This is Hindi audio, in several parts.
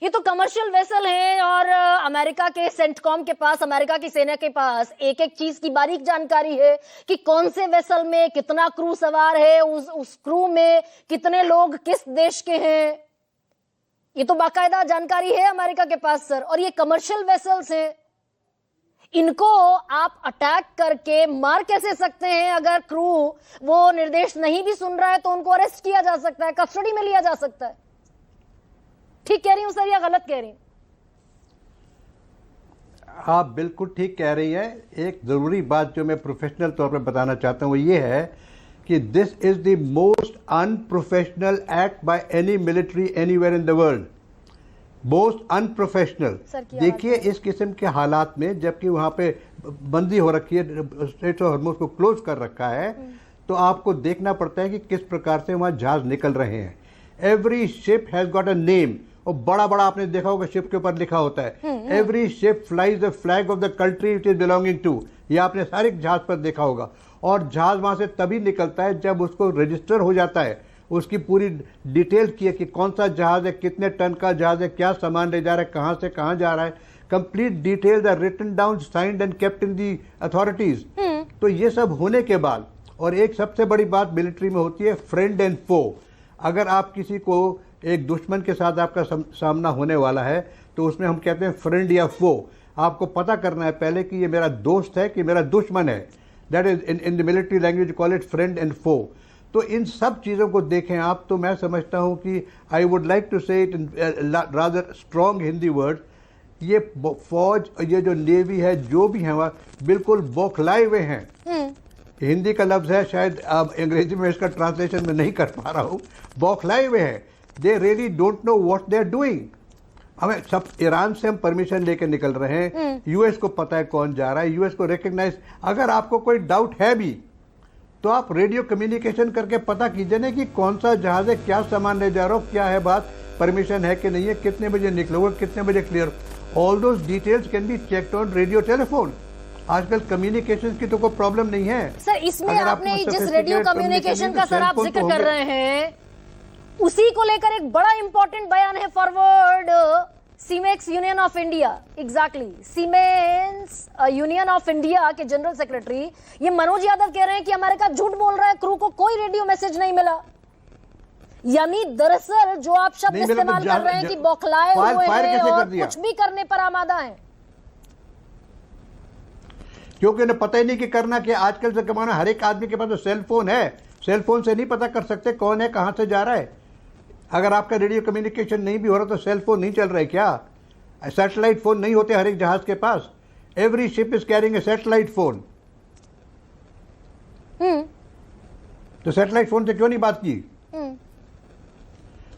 ये तो कमर्शियल वेसल है और अमेरिका के सेंटकॉम के पास, अमेरिका की सेना के पास एक एक चीज की बारीक जानकारी है कि कौन से वेसल में कितना क्रू सवार है, उस क्रू में कितने लोग किस देश के हैं। ये तो बाकायदा जानकारी है अमेरिका के पास सर। और ये कमर्शियल वेसल्स हैं, इनको आप अटैक करके मार कैसे सकते हैं? अगर क्रू वो निर्देश नहीं भी सुन रहा है तो उनको अरेस्ट किया जा सकता है, कस्टडी में लिया जा सकता है। ठीक कह रही हूं सर या गलत कह रही हूं? आप बिल्कुल ठीक कह रही हैं। एक ज़रूरी बात जो मैं प्रोफेशनल तौर पर बताना चाहता हूँ वो ये है कि this is the most unprofessional act by any military anywhere in the world. Most unprofessional. देखिए इस किस्म के हालात में, जबकि वहाँ पे बंदी हो रखी है, स्ट्रेट ऑफ हॉर्मुज़ को क्लोज कर रखा है, तो आपको देखना पड़ता है कि किस प्रकार से वहाँ जहाज निकल रहे हैं। Every ship has got a name, और बड़ा बड़ा आपने देखा होगा शिप के ऊपर लिखा होता है every ship flies the flag of the country it is belonging to. ये आपने सारे जहाज पर देखा होगा। और जहाज वहाँ से तभी निकलता है जब उसको रजिस्टर हो जाता है, उसकी पूरी डिटेल की है कि कौन सा जहाज है, कितने टन का जहाज है, क्या सामान ले जा रहा है, कहाँ से कहाँ जा रहा है। Complete details are written down, signed and kept in the authorities. तो ये सब होने के बाद, और एक सबसे बड़ी बात मिलिट्री में होती है फ्रेंड एंड फो। अगर आप किसी को, एक दुश्मन के साथ आपका सामना होने वाला है, तो उसमें हम कहते हैं फ्रेंड या फो। आपको पता करना है पहले कि ये मेरा दोस्त है कि मेरा दुश्मन है। That is in the military language call it friend and foe. तो इन सब चीज़ों को देखें आप, तो मैं समझता हूँ कि आई वुड लाइक टू से it in rather strong Hindi word, ये फौज, ये जो नेवी है, जो भी है वह बिल्कुल बौखलाए हुए हैं। हिंदी का लफ्ज़ है, शायद अंग्रेजी में इसका ट्रांसलेशन में नहीं कर पा रहा हूँ। बौखलाए हुए हैं। They really don't know what they are doing. हमें सब, ईरान से हम परमिशन लेके निकल रहे हैं, यूएस को पता है कौन जा रहा है, यूएस को रिकग्नाइज। अगर आपको कोई डाउट है भी तो आप रेडियो कम्युनिकेशन करके पता कीजिए ना कि कौन सा जहाज है, क्या सामान ले जा रहा हो, क्या है बात, परमिशन है कि नहीं है, कितने बजे निकलोगे, कितने बजे clear. All those details can be checked on radio telephone. आजकल कम्युनिकेशन की तो कोई प्रॉब्लम नहीं है सर। इसमें आपने जिस रेडियो कम्युनिकेशन का सर आप जिक्र कर रहे हैं, उसी को लेकर एक बड़ा इंपॉर्टेंट बयान है forward seamen's union of India, exactly seamen's union of India के जनरल सेक्रेटरी ये मनोज यादव कह रहे हैं कि अमेरिका झूठ बोल रहा है, क्रू को कोई रेडियो मैसेज नहीं मिला। यानी दरअसल जो आप शब्द इस्तेमाल कर रहे हैं कि बौखलाए हुए हैं और कुछ भी करने पर आमादा है, क्योंकि उन्हें पता ही नहीं कि करना क्या। आजकल से जमाना, हर एक आदमी के पास तो सेल फोन है, सेल फोन से नहीं पता कर सकते कौन है, कहां से जा रहा है। अगर आपका रेडियो कम्युनिकेशन नहीं भी हो रहा तो सेल फोन नहीं चल रहा है क्या? सैटेलाइट फोन नहीं होते हर एक जहाज के पास? Every ship is carrying a satellite phone. तो सैटेलाइट फोन से क्यों नहीं बात की?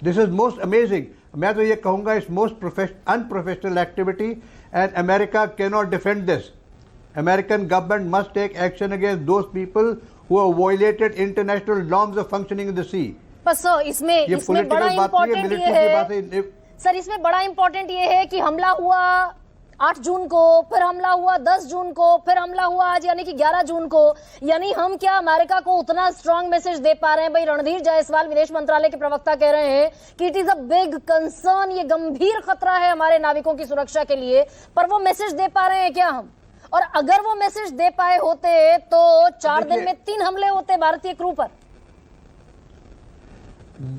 This is most amazing. मैं तो ये कहूंगा it's most unprofessional activity and America can not defend this. American government must take action against those people who have violated international norms of functioning in the sea. बस इसमें बड़ा इम्पोर्टेंट ये है सर, इसमें बड़ा इम्पोर्टेंट ये है कि हमला हुआ 8 जून को, फिर हमला हुआ 10 जून को, फिर हमला हुआ आज यानी कि 11 जून को। यानी हम क्या अमेरिका को उतना स्ट्रांग मैसेज दे पा रहे हैं? भाई रणधीर जायसवाल विदेश मंत्रालय के प्रवक्ता कह रहे हैं कि it is a big concern, ये गंभीर खतरा है हमारे नाविकों की सुरक्षा के लिए, पर वो मैसेज दे पा रहे हैं क्या हम? और अगर वो मैसेज दे पाए होते तो 4 दिन में 3 हमले होते भारतीय क्रू पर।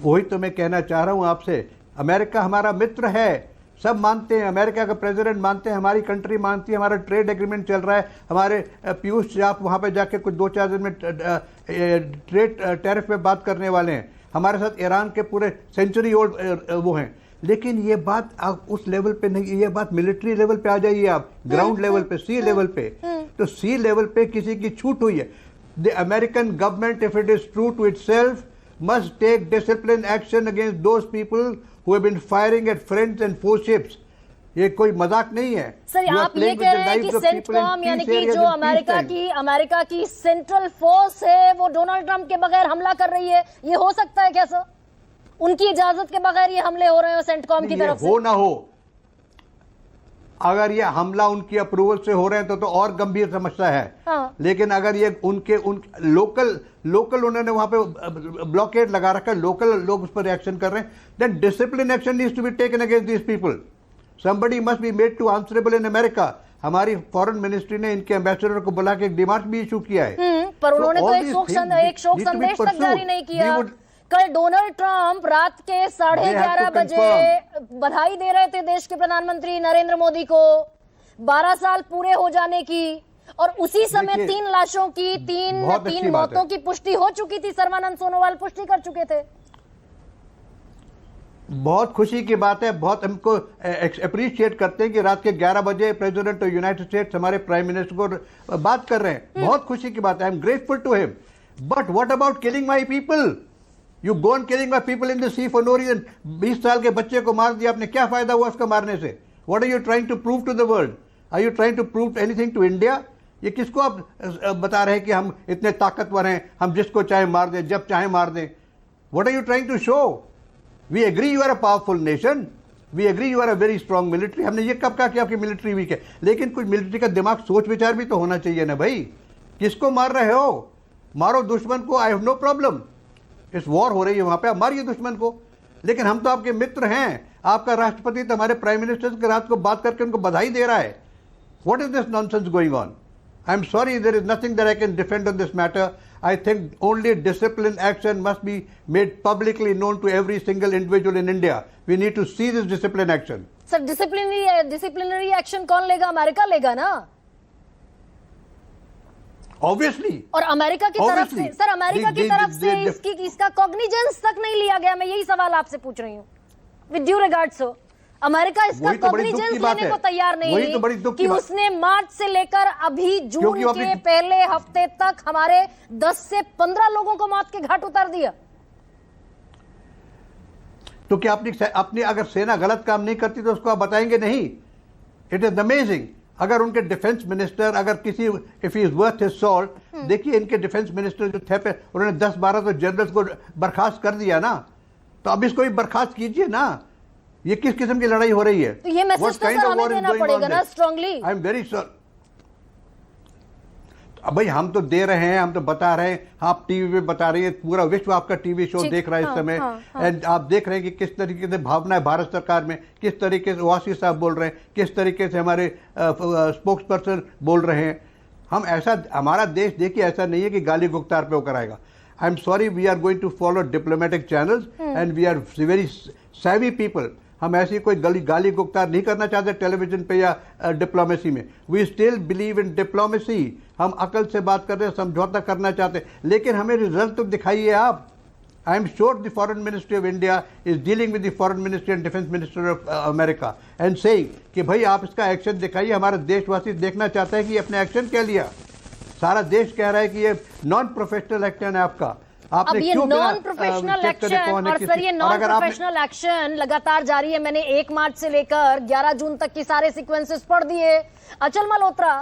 वही तो मैं कहना चाह रहा हूं आपसे। अमेरिका हमारा मित्र है, सब मानते हैं, अमेरिका का प्रेसिडेंट मानते हैं, हमारी कंट्री मानती है, हमारा ट्रेड एग्रीमेंट चल रहा है, हमारे पीयूष आप वहां पे जाके कुछ 2-4 दिन में ट्रेड टैरिफ पे बात करने वाले हैं। हमारे साथ ईरान के पूरे सेंचुरी ओल्ड वो हैं। लेकिन ये बात आप उस लेवल पे नहीं, ये बात मिलिट्री लेवल पे आ जाइए आप, ग्राउंड लेवल पे, सी लेवल पे। तो सी लेवल पे किसी की छूट हुई है। The American government if it is true to itself must take discipline action against those people who have been firing at friends and four ships. ये कोई मजाक नहीं है सर। आप ये कह रहे हैं कि सेंटकॉम यानी कि जो अमेरिका की सेंट्रल फोर्स है वो डोनाल्ड ट्रंप के बगैर हमला कर रही है, ये हो सकता है क्या सर? उनकी इजाजत के बगैर ये हमले हो रहे हो सेंटकॉम की तरफ से? हो ना हो, अगर ये हमला उनकी अप्रूवल से हो रहे हैं तो और गंभीर समस्या है। हाँ। लेकिन अगर ये उन लोकल उन्होंने वहां पे ब्लॉकेड लगा रखा है, लोकल लोग उस पर रिएक्शन कर रहे हैं, then discipline action needs to be taken against these people. Somebody must be made to answerable in America. हमारी फॉरेन मिनिस्ट्री ने इनके एम्बेसडर को बुला के एक डिमांड भी इशू किया है, पर उन्होंने तो एक शोक संदेश तक जारी नहीं किया। कल डोनाल्ड ट्रंप रात के 11:30 बजे बधाई दे रहे थे देश के प्रधानमंत्री नरेंद्र मोदी को 12 साल पूरे हो जाने की, और उसी समय 3 लाशों की तीन मौतों की पुष्टि हो चुकी थी। सर्बानंद सोनोवाल पुष्टि कर चुके थे। बहुत खुशी की बात है, बहुत हमको अप्रिशिएट करते हैं कि रात के 11 बजे प्रेसिडेंट ऑफ यूनाइटेड स्टेट्स हमारे प्राइम मिनिस्टर को बात कर रहे हैं। बहुत खुशी की बात है, I am grateful to him. But what about killing my people? You go on killing my people in the sea for no reason. 20 साल के बच्चे को मार दिया आपने, क्या फायदा हुआ उसको मारने से? What are you trying to prove to the world? Are you trying to prove anything to India? ये किसको आप बता रहे हैं कि हम इतने ताकतवर हैं, हम जिसको चाहे मार दें, जब चाहे मार दें? What are you trying to show? We agree you are a powerful nation. We agree you are a very strong military. हमने ये कब कहा कि आपकी मिलिट्री वीक है? लेकिन कुछ मिलिट्री का दिमाग, सोच विचार भी तो होना चाहिए ना भाई। किसको मार रहे हो? मारो दुश्मन को, आई हैव नो प्रॉब्लम। इस वॉर हो रही है वहां पे, आप मारिए दुश्मन को। लेकिन हम तो आपके मित्र हैं। आपका राष्ट्रपति तो हमारे प्राइम मिनिस्टर के रात को बात करके उनको बधाई दे रहा है। What is this nonsense going on? I am sorry, there is nothing that I can defend on this matter. I think only disciplined action must be made publicly known to every single individual in India. We need to see this disciplined action. Sir disciplinary action कौन लेगा? अमेरिका लेगा ना, Obviously. और अमेरिका की तरफ से, सर अमेरिका की तरफ से इसका कॉग्निजेंस तक नहीं लिया गया। मैं यही सवाल आपसे पूछ रही हूँ। विद ड्यू रिगार्ड्स हो, अमेरिका इसका कॉग्निजेंस लेने को तैयार नहीं कि उसने मार्च से लेकर अभी जून के पहले हफ्ते तक हमारे 10 से 15 लोगों को मौत के घाट उतार दिया। तो क्या अपनी अगर सेना गलत काम नहीं करती तो उसको आप बताएंगे नहीं? It is amazing. अगर उनके डिफेंस मिनिस्टर, अगर किसी if he is worth his salt, देखिए इनके डिफेंस मिनिस्टर जो थे पे उन्होंने 10-12 तो जनरल्स को बर्खास्त कर दिया ना, तो अब इसको भी बर्खास्त कीजिए ना। ये किस किस्म की लड़ाई हो रही है? तो ये मैसेज तो सर हमें देना पड़ेगा ना strongly. I am very sure. अब भाई हम तो दे रहे हैं, हम तो बता रहे हैं, आप टीवी पे बता रही है, पूरा विश्व आपका टीवी शो देख रहा है इस समय। एंड आप देख रहे हैं कि किस तरीके से भावना है भारत सरकार में, किस तरीके से ओवैसी साहब बोल रहे हैं, किस तरीके से हमारे स्पोक्स पर्सन बोल रहे हैं। हम ऐसा, हमारा देश देखिए ऐसा नहीं है कि गाली गुफ्तार पे होकर आएगा। I am sorry, we are going to follow diplomatic channels and we are very savvy people. हम ऐसी कोई गाली गुफ्तार नहीं करना चाहते टेलीविजन पे या डिप्लोमेसी में। We still believe in diplomacy. हम अकल से बात कर रहे हैं, समझौता करना चाहते हैं, लेकिन हमें रिजल्ट तो दिखाइए आप। I am sure the foreign ministry of India is dealing with the foreign ministry and defence minister of America and saying कि भाई आप इसका एक्शन दिखाइए। हमारे देशवासी देखना चाहते हैं कि आपने एक्शन क्या लिया। सारा देश कह रहा है कि ये नॉन प्रोफेशनल एक्शन है आपका। अब ये नॉन प्रोफेशनल एक्शन, और सर ये नॉन प्रोफेशनल एक्शन लगातार जारी है। मैंने 1 मार्च से लेकर 11 जून तक की सारे सीक्वेंसेस पढ़ दिए। अचल मल्होत्रा,